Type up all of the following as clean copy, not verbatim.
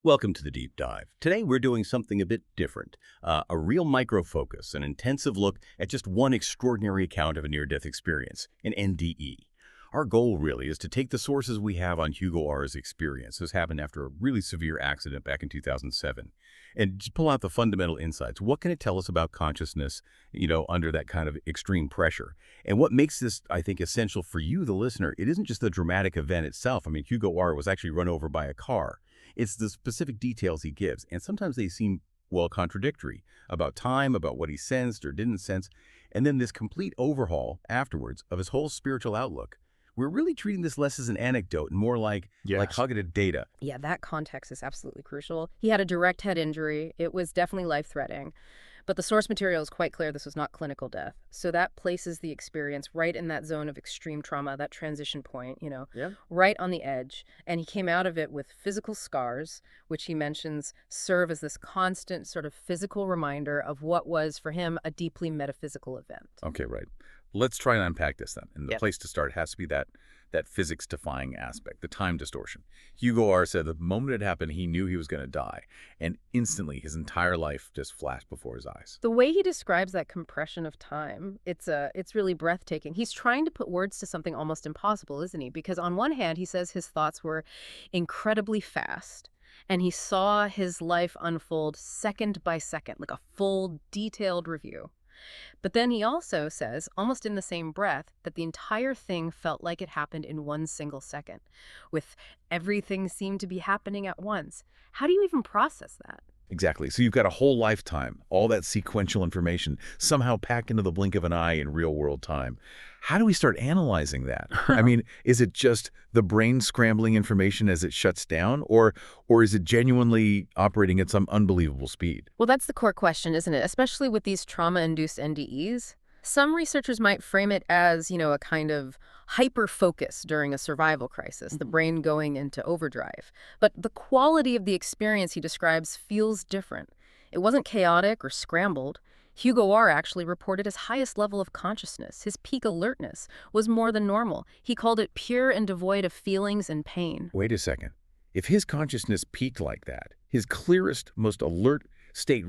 Welcome to the Deep Dive. Today we're doing something a bit different, a real micro-focus, an intensive look at just one extraordinary account of a near-death experience, an NDE. Our goal really is to take the sources we have on Hugo R's experience. This happened after a really severe accident back in 2007. And just pull out the fundamental insights. What can it tell us about consciousness, under that kind of extreme pressure? And what makes this, I think, essential for you, the listener, it isn't just the dramatic event itself. I mean, Hugo R was actually run over by a car. It's the specific details he gives, and sometimes they seem, well, contradictory, about time, about what he sensed or didn't sense, and then this complete overhaul afterwards of his whole spiritual outlook. We're really treating this less as an anecdote and more like cognitive data. Yeah, that context is absolutely crucial. He had a direct head injury. It was definitely life-threatening. But the source material is quite clear this was not clinical death. So that places the experience right in that zone of extreme trauma, that transition point, right on the edge. And he came out of it with physical scars, which he mentions serve as this constant sort of physical reminder of what was, for him, a deeply metaphysical event. Okay, right. Let's try and unpack this then. And the place to start has to be that physics-defying aspect, the time distortion. Hugo R said the moment it happened, he knew he was going to die. And instantly, his entire life just flashed before his eyes. The way he describes that compression of time, it's really breathtaking. He's trying to put words to something almost impossible, isn't he? Because on one hand, he says his thoughts were incredibly fast. And he saw his life unfold second by second, like a full, detailed review. But then he also says, almost in the same breath, that the entire thing felt like it happened in one single second, with everything seemed to be happening at once. How do you even process that? Exactly. So you've got a whole lifetime, all that sequential information, somehow packed into the blink of an eye in real-world time. How do we start analyzing that? I mean, is it just the brain scrambling information as it shuts down, or is it genuinely operating at some unbelievable speed? Well, that's the core question, isn't it? Especially with these trauma-induced NDEs. Some researchers might frame it as, a kind of hyper-focus during a survival crisis, the brain going into overdrive. But the quality of the experience he describes feels different. It wasn't chaotic or scrambled. Hugo R actually reported his highest level of consciousness. His peak alertness was more than normal. He called it pure and devoid of feelings and pain. Wait a second. If his consciousness peaked like that, his clearest, most alert state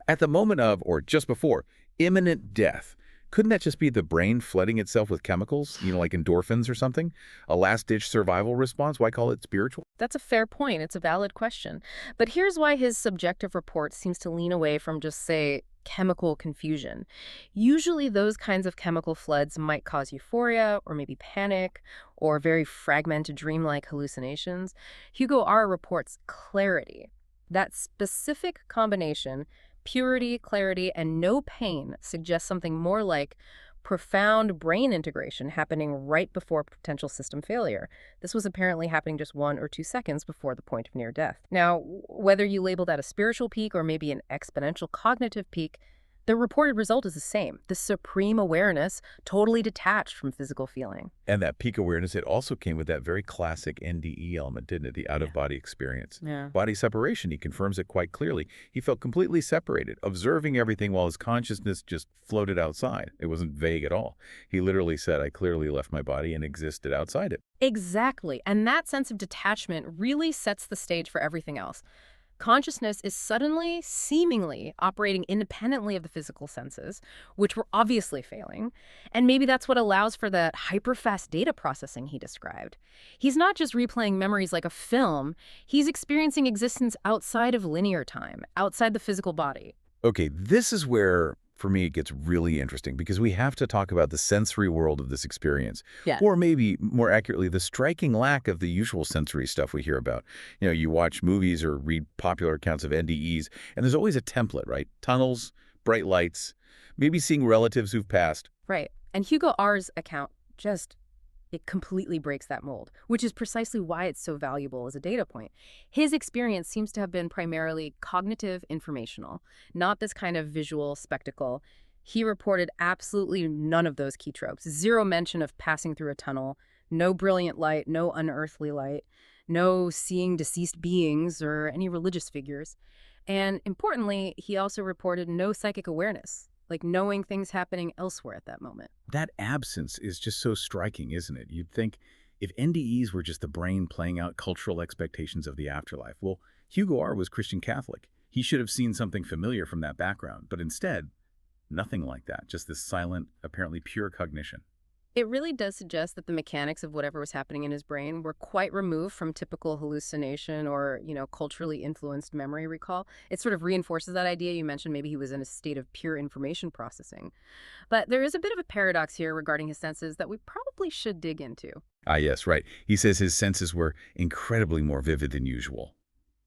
at the moment of, or just before, imminent death, couldn't that just be the brain flooding itself with chemicals, like endorphins or something? A last-ditch survival response? Why call it spiritual? That's a fair point. It's a valid question. But here's why his subjective report seems to lean away from just, say, chemical confusion. Usually those kinds of chemical floods might cause euphoria or maybe panic or very fragmented dreamlike hallucinations. Hugo R reports clarity. That specific combination, purity, clarity, and no pain, suggests something more like profound brain integration happening right before potential system failure. This was apparently happening just 1 or 2 seconds before the point of near death. Now, whether you label that a spiritual peak or maybe an exponential cognitive peak, the reported result is the same. The supreme awareness, totally detached from physical feeling. And that peak awareness, it also came with that very classic NDE element, didn't it? The out-of-body experience. Yeah. Body separation, he confirms it quite clearly. He felt completely separated, observing everything while his consciousness just floated outside. It wasn't vague at all. He literally said, I clearly left my body and existed outside it. Exactly. And that sense of detachment really sets the stage for everything else. Consciousness is suddenly, seemingly, operating independently of the physical senses, which were obviously failing. And maybe that's what allows for that hyper-fast data processing he described. He's not just replaying memories like a film, he's experiencing existence outside of linear time, outside the physical body. Okay, this is where, for me, it gets really interesting because we have to talk about the sensory world of this experience. Yeah. Or maybe, more accurately, the striking lack of the usual sensory stuff we hear about. You watch movies or read popular accounts of NDEs, and there's always a template, right? Tunnels, bright lights, maybe seeing relatives who've passed. Right. And Hugo R's account it completely breaks that mold, which is precisely why it's so valuable as a data point. His experience seems to have been primarily cognitive informational, not this kind of visual spectacle. He reported absolutely none of those key tropes. Zero mention of passing through a tunnel, no brilliant light, no unearthly light, no seeing deceased beings or any religious figures. And importantly, he also reported no psychic awareness, like knowing things happening elsewhere at that moment. That absence is just so striking, isn't it? You'd think if NDEs were just the brain playing out cultural expectations of the afterlife, well, Hugo R. was Christian Catholic. He should have seen something familiar from that background, but instead, nothing like that, just this silent, apparently pure cognition. It really does suggest that the mechanics of whatever was happening in his brain were quite removed from typical hallucination or, culturally influenced memory recall. It sort of reinforces that idea you mentioned. Maybe he was in a state of pure information processing. But there is a bit of a paradox here regarding his senses that we probably should dig into. Ah, yes, right. He says his senses were incredibly more vivid than usual,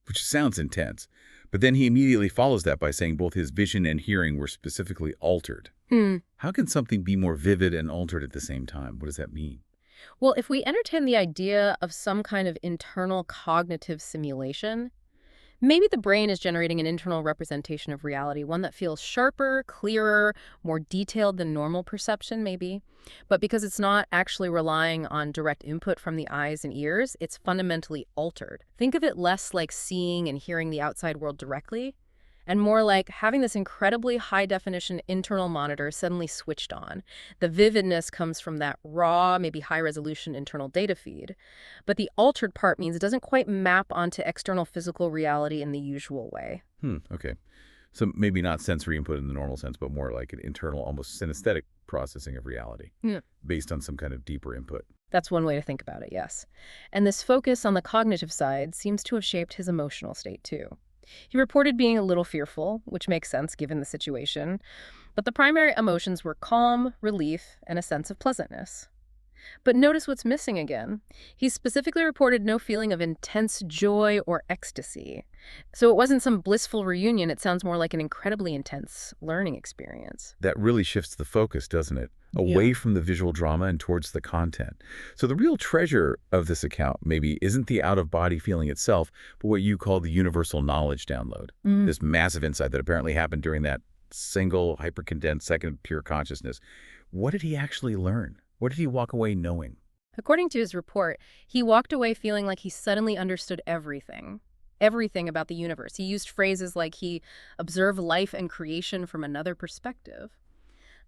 which sounds intense. But then he immediately follows that by saying both his vision and hearing were specifically altered. How can something be more vivid and altered at the same time? What does that mean? Well, if we entertain the idea of some kind of internal cognitive simulation, maybe the brain is generating an internal representation of reality, one that feels sharper, clearer, more detailed than normal perception, maybe. But because it's not actually relying on direct input from the eyes and ears, it's fundamentally altered. Think of it less like seeing and hearing the outside world directly, and more like having this incredibly high-definition internal monitor suddenly switched on. The vividness comes from that raw, maybe high-resolution internal data feed. But the altered part means it doesn't quite map onto external physical reality in the usual way. Okay. So maybe not sensory input in the normal sense, but more like an internal, almost synesthetic processing of reality based on some kind of deeper input. That's one way to think about it, yes. And this focus on the cognitive side seems to have shaped his emotional state, too. He reported being a little fearful, which makes sense given the situation, but the primary emotions were calm, relief, and a sense of pleasantness. But notice what's missing again. He specifically reported no feeling of intense joy or ecstasy. So it wasn't some blissful reunion, it sounds more like an incredibly intense learning experience. That really shifts the focus, doesn't it? Away from the visual drama and towards the content. So the real treasure of this account maybe isn't the out-of-body feeling itself, but what you call the universal knowledge download. This massive insight that apparently happened during that single hyper-condensed second of pure consciousness. What did he actually learn? What did he walk away knowing? According to his report, he walked away feeling like he suddenly understood everything. Everything about the universe. He used phrases like he observed life and creation from another perspective.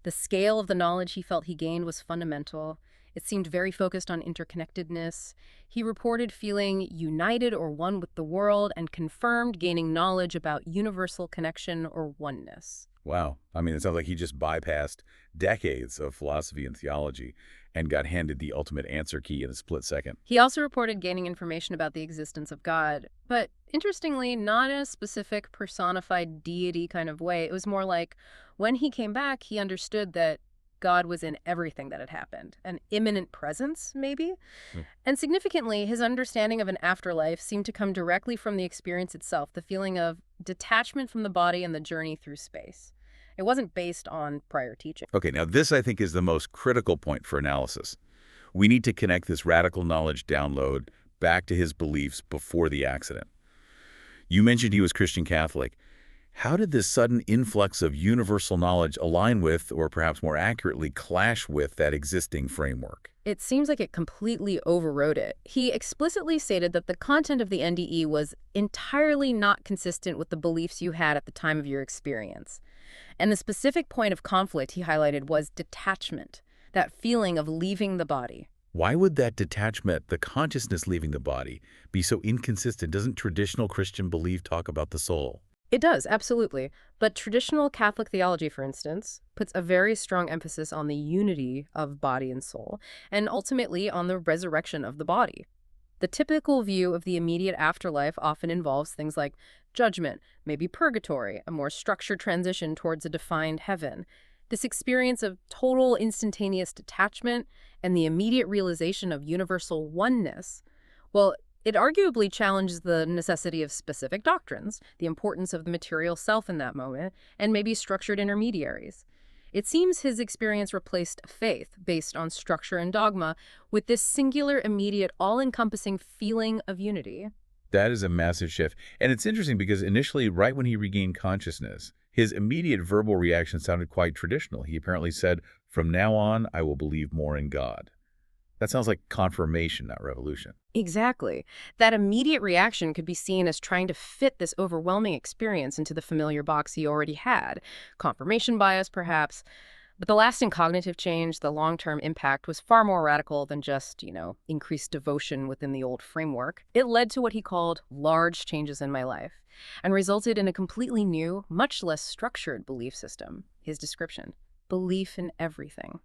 The scale of the knowledge he felt he gained was fundamental. It seemed very focused on interconnectedness. He reported feeling united or one with the world and confirmed gaining knowledge about universal connection or oneness. Wow. I mean, it sounds like he just bypassed decades of philosophy and theology and got handed the ultimate answer key in a split second. He also reported gaining information about the existence of God, but interestingly, not in a specific personified deity kind of way. It was more like when he came back, he understood that God was in everything that had happened, an immanent presence, maybe? And significantly, his understanding of an afterlife seemed to come directly from the experience itself, the feeling of detachment from the body and the journey through space. It wasn't based on prior teaching. Okay, now this I think is the most critical point for analysis. We need to connect this radical knowledge download back to his beliefs before the accident. You mentioned he was Christian Catholic. How did this sudden influx of universal knowledge align with, or perhaps more accurately, clash with that existing framework? It seems like it completely overrode it. He explicitly stated that the content of the NDE was entirely not consistent with the beliefs you had at the time of your experience. And the specific point of conflict he highlighted was detachment, that feeling of leaving the body. Why would that detachment, the consciousness leaving the body, be so inconsistent? Doesn't traditional Christian belief talk about the soul? It does, absolutely. But traditional Catholic theology, for instance, puts a very strong emphasis on the unity of body and soul, and ultimately on the resurrection of the body. The typical view of the immediate afterlife often involves things like judgment, maybe purgatory, a more structured transition towards a defined heaven. This experience of total instantaneous detachment and the immediate realization of universal oneness, well, it arguably challenges the necessity of specific doctrines, the importance of the material self in that moment, and maybe structured intermediaries. It seems his experience replaced faith based on structure and dogma with this singular, immediate, all-encompassing feeling of unity. That is a massive shift. And it's interesting because initially, right when he regained consciousness, his immediate verbal reaction sounded quite traditional. He apparently said, "From now on, I will believe more in God." That sounds like confirmation, not revolution. Exactly. That immediate reaction could be seen as trying to fit this overwhelming experience into the familiar box he already had. Confirmation bias, perhaps. But the lasting cognitive change, the long-term impact, was far more radical than just, increased devotion within the old framework. It led to what he called large changes in my life and resulted in a completely new, much less structured belief system. His description: belief in everything.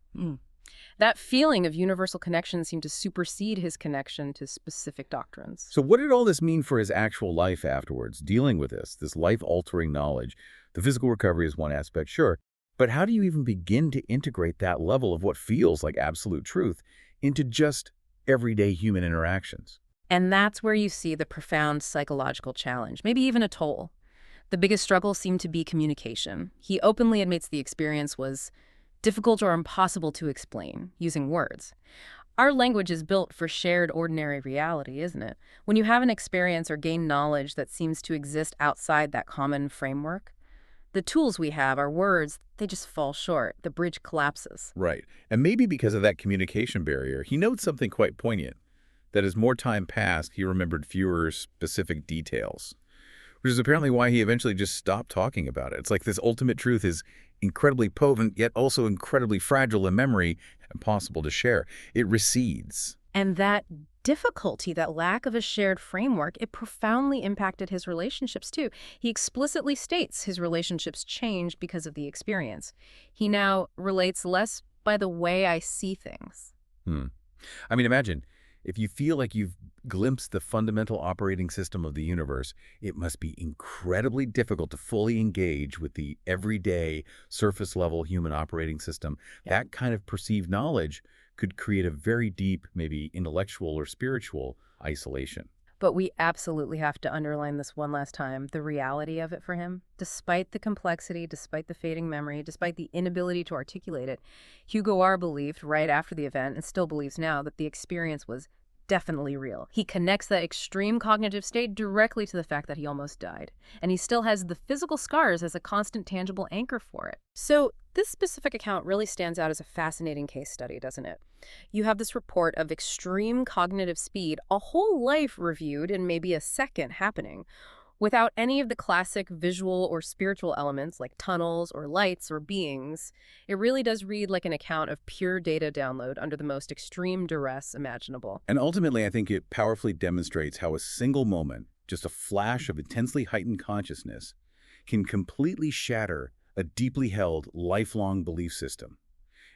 That feeling of universal connection seemed to supersede his connection to specific doctrines. So what did all this mean for his actual life afterwards, dealing with this life-altering knowledge? The physical recovery is one aspect, sure, but how do you even begin to integrate that level of what feels like absolute truth into just everyday human interactions? And that's where you see the profound psychological challenge, maybe even a toll. The biggest struggle seemed to be communication. He openly admits the experience was difficult or impossible to explain using words. Our language is built for shared ordinary reality, isn't it? When you have an experience or gain knowledge that seems to exist outside that common framework, the tools we have, our words, they just fall short. The bridge collapses. Right. And maybe because of that communication barrier, he notes something quite poignant, that as more time passed, he remembered fewer specific details, which is apparently why he eventually just stopped talking about it. It's like this ultimate truth is incredibly potent, yet also incredibly fragile in memory, impossible to share. It recedes. And that difficulty, that lack of a shared framework, it profoundly impacted his relationships too. He explicitly states his relationships changed because of the experience. He now relates less by the way I see things. I mean, imagine if you feel like you've glimpsed the fundamental operating system of the universe, it must be incredibly difficult to fully engage with the everyday, surface-level human operating system. That kind of perceived knowledge could create a very deep, maybe intellectual or spiritual isolation. But we absolutely have to underline this one last time, the reality of it for him. Despite the complexity, despite the fading memory, despite the inability to articulate it, Hugo R. believed right after the event, and still believes now, that the experience was definitely real. He connects that extreme cognitive state directly to the fact that he almost died. And he still has the physical scars as a constant, tangible anchor for it. So this specific account really stands out as a fascinating case study, doesn't it? You have this report of extreme cognitive speed, a whole life reviewed in maybe a second happening, without any of the classic visual or spiritual elements like tunnels or lights or beings. It really does read like an account of pure data download under the most extreme duress imaginable. And ultimately, I think it powerfully demonstrates how a single moment, just a flash of intensely heightened consciousness, can completely shatter a deeply held, lifelong belief system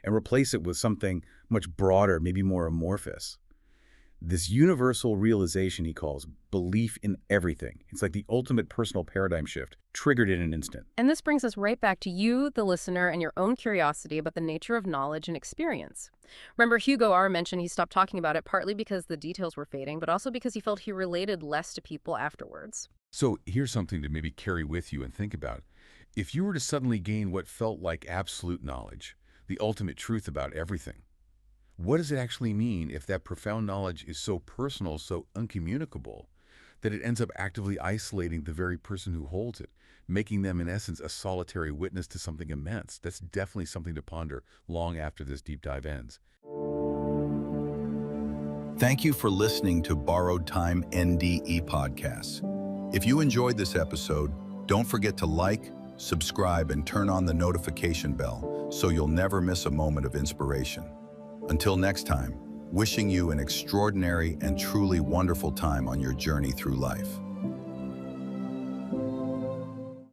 and replace it with something much broader, maybe more amorphous. This universal realization he calls belief in everything. It's like the ultimate personal paradigm shift, triggered in an instant. And this brings us right back to you, the listener, and your own curiosity about the nature of knowledge and experience. Remember, Hugo R. mentioned he stopped talking about it partly because the details were fading, but also because he felt he related less to people afterwards. So here's something to maybe carry with you and think about. If you were to suddenly gain what felt like absolute knowledge, the ultimate truth about everything, what does it actually mean if that profound knowledge is so personal, so uncommunicable, that it ends up actively isolating the very person who holds it, making them, in essence, a solitary witness to something immense? That's definitely something to ponder long after this deep dive ends. Thank you for listening to Borrowed Time NDE Podcasts. If you enjoyed this episode, don't forget to like, subscribe, and turn on the notification bell so you'll never miss a moment of inspiration. Until next time, wishing you an extraordinary and truly wonderful time on your journey through life.